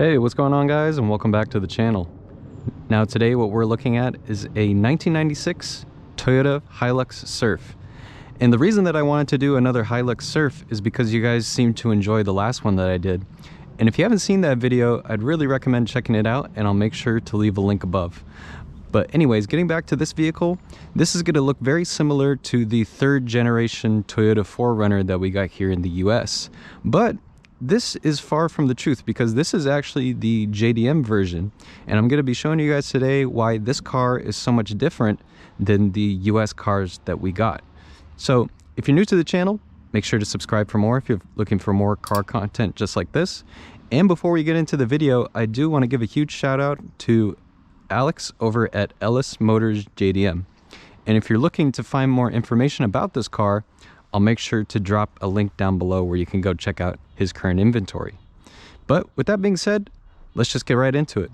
Hey, what's going on guys, and welcome back to the channel. Now today what we're looking at is a 1996 Toyota Hilux Surf. And the reason that I wanted to do another Hilux Surf is because you guys seem to enjoy the last one that I did. And if you haven't seen that video, I'd really recommend checking it out, and I'll make sure to leave a link above. But anyways, getting back to this vehicle, this is going to look very similar to the third generation Toyota 4Runner that we got here in the US. But this is far from the truth, because this is actually the JDM version, and I'm going to be showing you guys today why this car is so much different than the US cars that we got. So if you're new to the channel, make sure to subscribe for more if you're looking for more car content just like this. And before we get into the video, I do want to give a huge shout out to Alex over at Ellis Motors JDM. And if you're looking to find more information about this car, I'll make sure to drop a link down below where you can go check out his current inventory. But with that being said, let's just get right into it.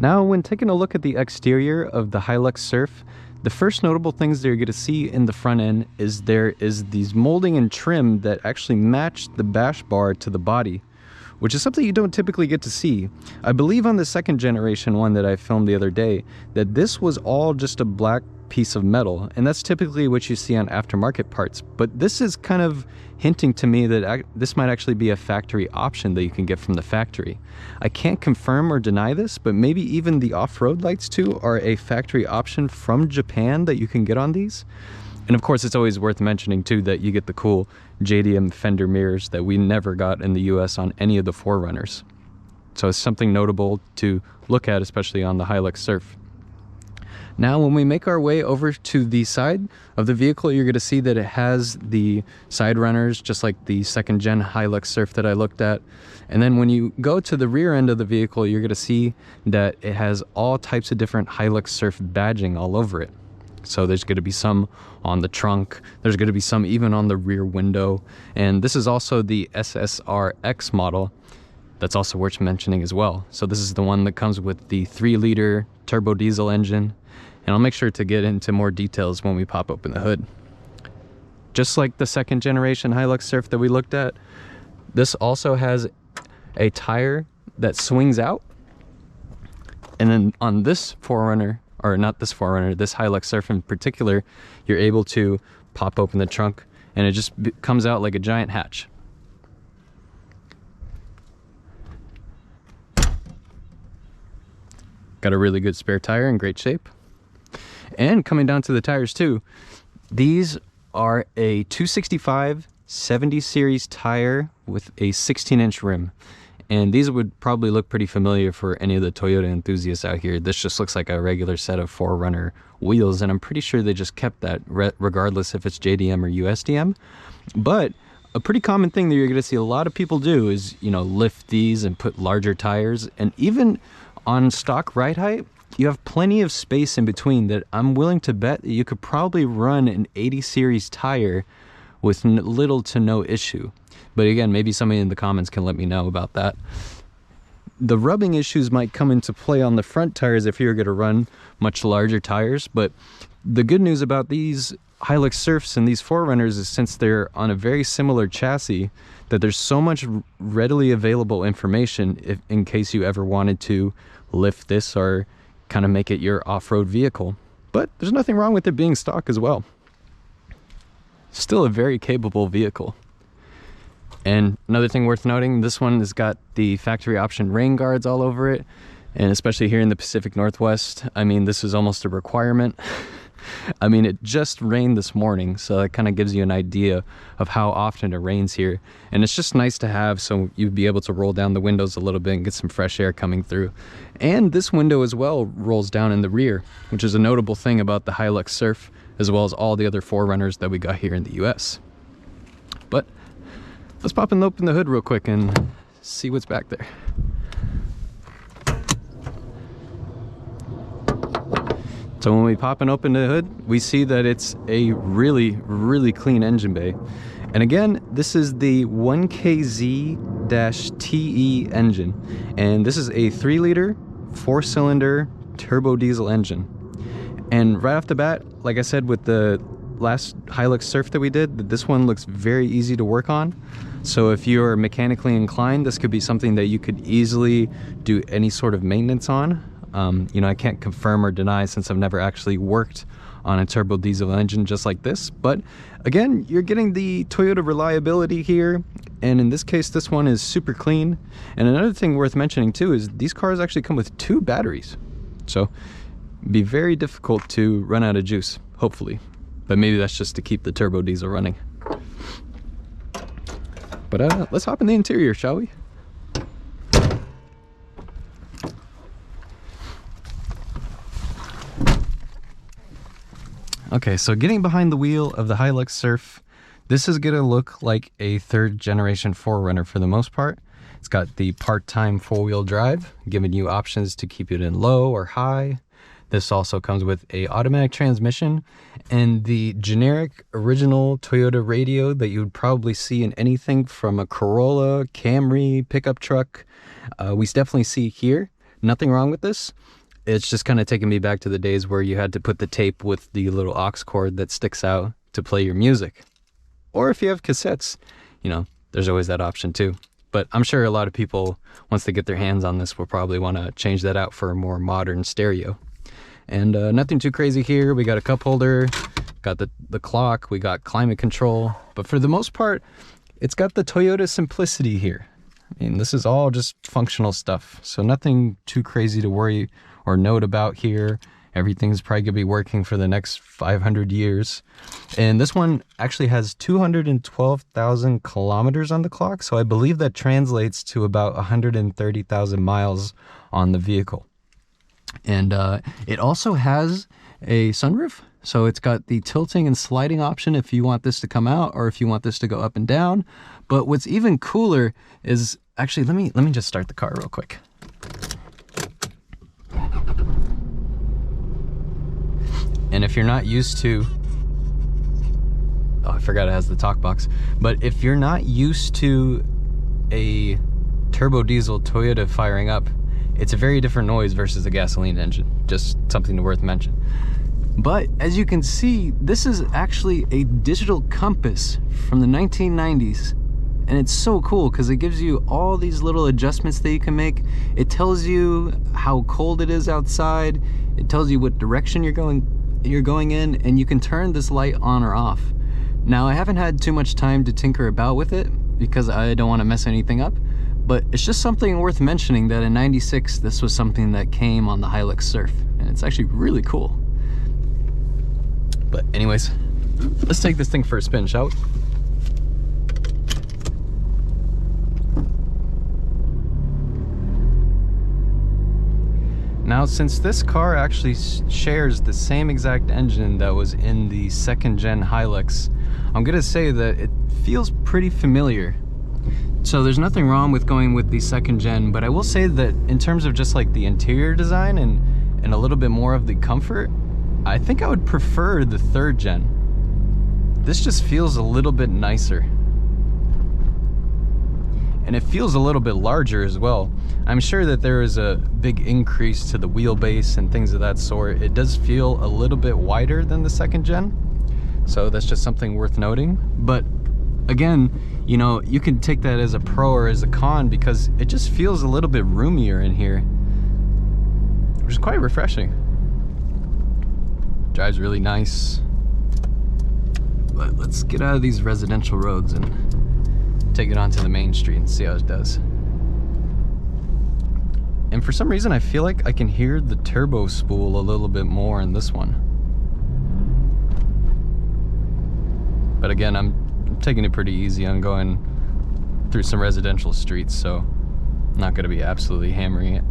Now, when taking a look at the exterior of the Hilux Surf, the first notable things that you're going to see in the front end is there is these molding and trim that actually match the bash bar to the body, which is something you don't typically get to see. I believe on the second generation one that I filmed the other day, that this was all just a black piece of metal, and that's typically what you see on aftermarket parts. But this is kind of hinting to me that this might actually be a factory option that you can get from the factory. I can't confirm or deny this, but maybe even the off-road lights too are a factory option from Japan that you can get on these. And of course, it's always worth mentioning too that you get the cool JDM fender mirrors that we never got in the US on any of the 4Runners. So it's something notable to look at, especially on the Hilux Surf. Now, when we make our way over to the side of the vehicle, you're going to see that it has the side runners, just like the second gen Hilux Surf that I looked at. And then when you go to the rear end of the vehicle, you're going to see that it has all types of different Hilux Surf badging all over it. So there's going to be some on the trunk, there's going to be some even on the rear window. And this is also the SSR-X model. That's also worth mentioning as well. So this is the one that comes with the 3-liter turbo diesel engine. And I'll make sure to get into more details when we pop open the hood. Just like the second generation Hilux Surf that we looked at, this also has a tire that swings out. And then on this 4Runner, or not this 4Runner, this Hilux Surf in particular, you're able to pop open the trunk and it just comes out like a giant hatch. Got a really good spare tire in great shape. And coming down to the tires too, these are a 265 70 series tire with a 16-inch rim. And these would probably look pretty familiar for any of the Toyota enthusiasts out here. This just looks like a regular set of 4Runner wheels, and I'm pretty sure they just kept that regardless if it's JDM or USDM. But a pretty common thing that you're going to see a lot of people do is, you know, lift these and put larger tires. And even on stock ride height, you have plenty of space in between that I'm willing to bet that you could probably run an 80 series tire with little to no issue. But again, maybe somebody in the comments can let me know about that. The rubbing issues might come into play on the front tires if you're going to run much larger tires. But the good news about these Hilux Surfs and these 4Runners is, since they're on a very similar chassis, that there's so much readily available information in case you ever wanted to lift this or kind of make it your off-road vehicle. But there's nothing wrong with it being stock as well. Still a very capable vehicle. And another thing worth noting, this one has got the factory option rain guards all over it. And especially here in the Pacific Northwest, I mean, this is almost a requirement. I mean, it just rained this morning, so that kind of gives you an idea of how often it rains here. And it's just nice to have, so you'd be able to roll down the windows a little bit and get some fresh air coming through. And this window as well rolls down in the rear, which is a notable thing about the Hilux Surf, as well as all the other 4Runners that we got here in the US. But let's pop and open the hood real quick and see what's back there. So when we pop and open the hood, we see that it's a really, really clean engine bay. And again, this is the 1KZ-TE engine. And this is a 3-liter, 4-cylinder turbo diesel engine. And right off the bat, like I said, with the last Hilux Surf that we did, that this one looks very easy to work on. So if you're mechanically inclined, this could be something that you could easily do any sort of maintenance on. You know, I can't confirm or deny since I've never actually worked on a turbo diesel engine just like this, but again, you're getting the Toyota reliability here, and in this case this one is super clean. And another thing worth mentioning too is these cars actually come with 2 batteries, so it'd be very difficult to run out of juice, hopefully, but maybe that's just to keep the turbo diesel running. But let's hop in the interior, shall we? Okay, so getting behind the wheel of the Hilux Surf, this is gonna look like a 3rd generation 4Runner for the most part. It's got the part-time 4-wheel drive, giving you options to keep it in low or high. This also comes with a automatic transmission and the generic original Toyota radio that you would probably see in anything from a Corolla, Camry, pickup truck. We definitely see here. Nothing wrong with this. It's just kind of taking me back to the days where you had to put the tape with the little aux cord that sticks out to play your music. Or if you have cassettes, you know, there's always that option too. But I'm sure a lot of people, once they get their hands on this, will probably want to change that out for a more modern stereo. And nothing too crazy here. We got a cup holder, got the clock, we got climate control. But for the most part, it's got the Toyota simplicity here. I mean, this is all just functional stuff. So nothing too crazy to worry or note about here. Everything's probably gonna be working for the next 500 years. And this one actually has 212,000 kilometers on the clock. So I believe that translates to about 130,000 miles on the vehicle. And it also has a sunroof. So it's got the tilting and sliding option if you want this to come out or if you want this to go up and down. But what's even cooler is, actually, let me just start the car real quick. And if you're not used to, oh, I forgot it has the talk box. But if you're not used to a turbo diesel Toyota firing up, it's a very different noise versus a gasoline engine. Just something worth mentioning. But as you can see, this is actually a digital compass from the 1990s. And it's so cool because it gives you all these little adjustments that you can make. It tells you how cold it is outside. It tells you what direction you're going in, and you can turn this light on or off. Now, I haven't had too much time to tinker about with it because I don't want to mess anything up. But it's just something worth mentioning that in '96, this was something that came on the Hilux Surf. And it's actually really cool. But anyways, let's take this thing for a spin, shall we? Now, since this car actually shares the same exact engine that was in the 2nd gen Hilux, I'm gonna say that it feels pretty familiar. So there's nothing wrong with going with the 2nd gen, but I will say that in terms of just like the interior design and a little bit more of the comfort, I think I would prefer the 3rd gen. This just feels a little bit nicer. And it feels a little bit larger as well. I'm sure that there is a big increase to the wheelbase and things of that sort. It does feel a little bit wider than the 2nd gen. So that's just something worth noting. But again, you know, you can take that as a pro or as a con because it just feels a little bit roomier in here, which is quite refreshing. Drives really nice. But let's get out of these residential roads and take it onto the main street and see how it does. And for some reason, I feel like I can hear the turbo spool a little bit more in this one. But again, I'm taking it pretty easy. I'm going through some residential streets, so I'm not going to be absolutely hammering it.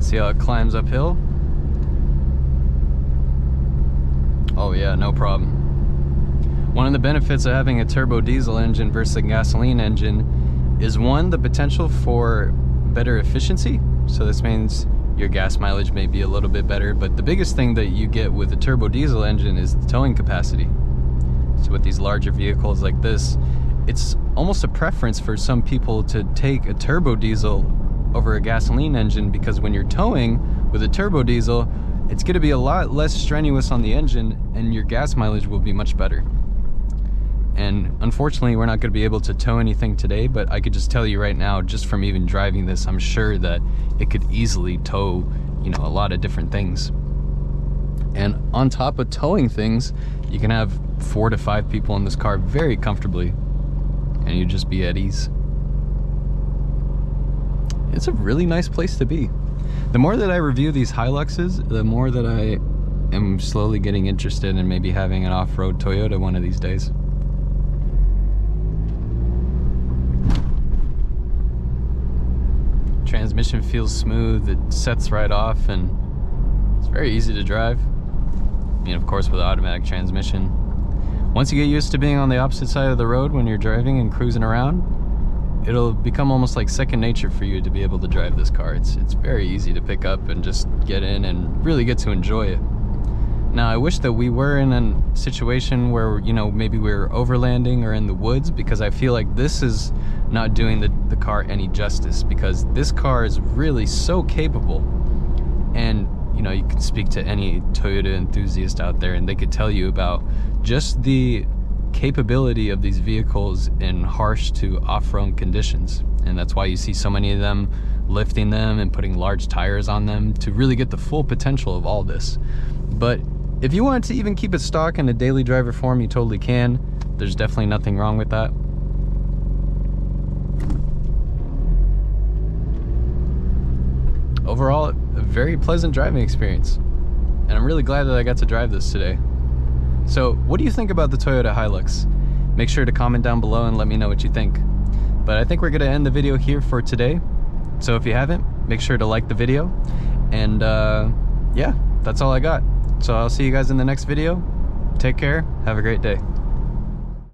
See how it climbs uphill? Oh yeah, no problem. One of the benefits of having a turbo diesel engine versus a gasoline engine is, one, the potential for better efficiency. So this means your gas mileage may be a little bit better, but the biggest thing that you get with a turbo diesel engine is the towing capacity. So with these larger vehicles like this, it's almost a preference for some people to take a turbo diesel over a gasoline engine, because when you're towing with a turbo diesel, it's going to be a lot less strenuous on the engine and your gas mileage will be much better. And unfortunately, we're not going to be able to tow anything today, but I could just tell you right now, just from even driving this, I'm sure that it could easily tow, you know, a lot of different things. And on top of towing things, you can have 4 to 5 people in this car very comfortably, and you just be at ease. It's a really nice place to be. The more that I review these Hiluxes, the more that I am slowly getting interested in maybe having an off-road Toyota one of these days. Transmission feels smooth, it sets right off, and it's very easy to drive. I mean, of course, with automatic transmission. Once you get used to being on the opposite side of the road when you're driving and cruising around, it'll become almost like second nature for you to be able to drive this car. It's very easy to pick up and just get in and really get to enjoy it. Now, I wish that we were in a situation where, you know, maybe we're overlanding or in the woods, because I feel like this is not doing the car any justice, because this car is really so capable. And, you know, you can speak to any Toyota enthusiast out there and they could tell you about just the capability of these vehicles in harsh to off-road conditions. And that's why you see so many of them lifting them and putting large tires on them to really get the full potential of all this. But if you want to even keep it stock in a daily driver form, you totally can. There's definitely nothing wrong with that. Overall, a very pleasant driving experience. And I'm really glad that I got to drive this today. So what do you think about the Toyota Hilux? Make sure to comment down below and let me know what you think. But I think we're going to end the video here for today. So if you haven't, make sure to like the video. And yeah, that's all I got. So I'll see you guys in the next video. Take care. Have a great day.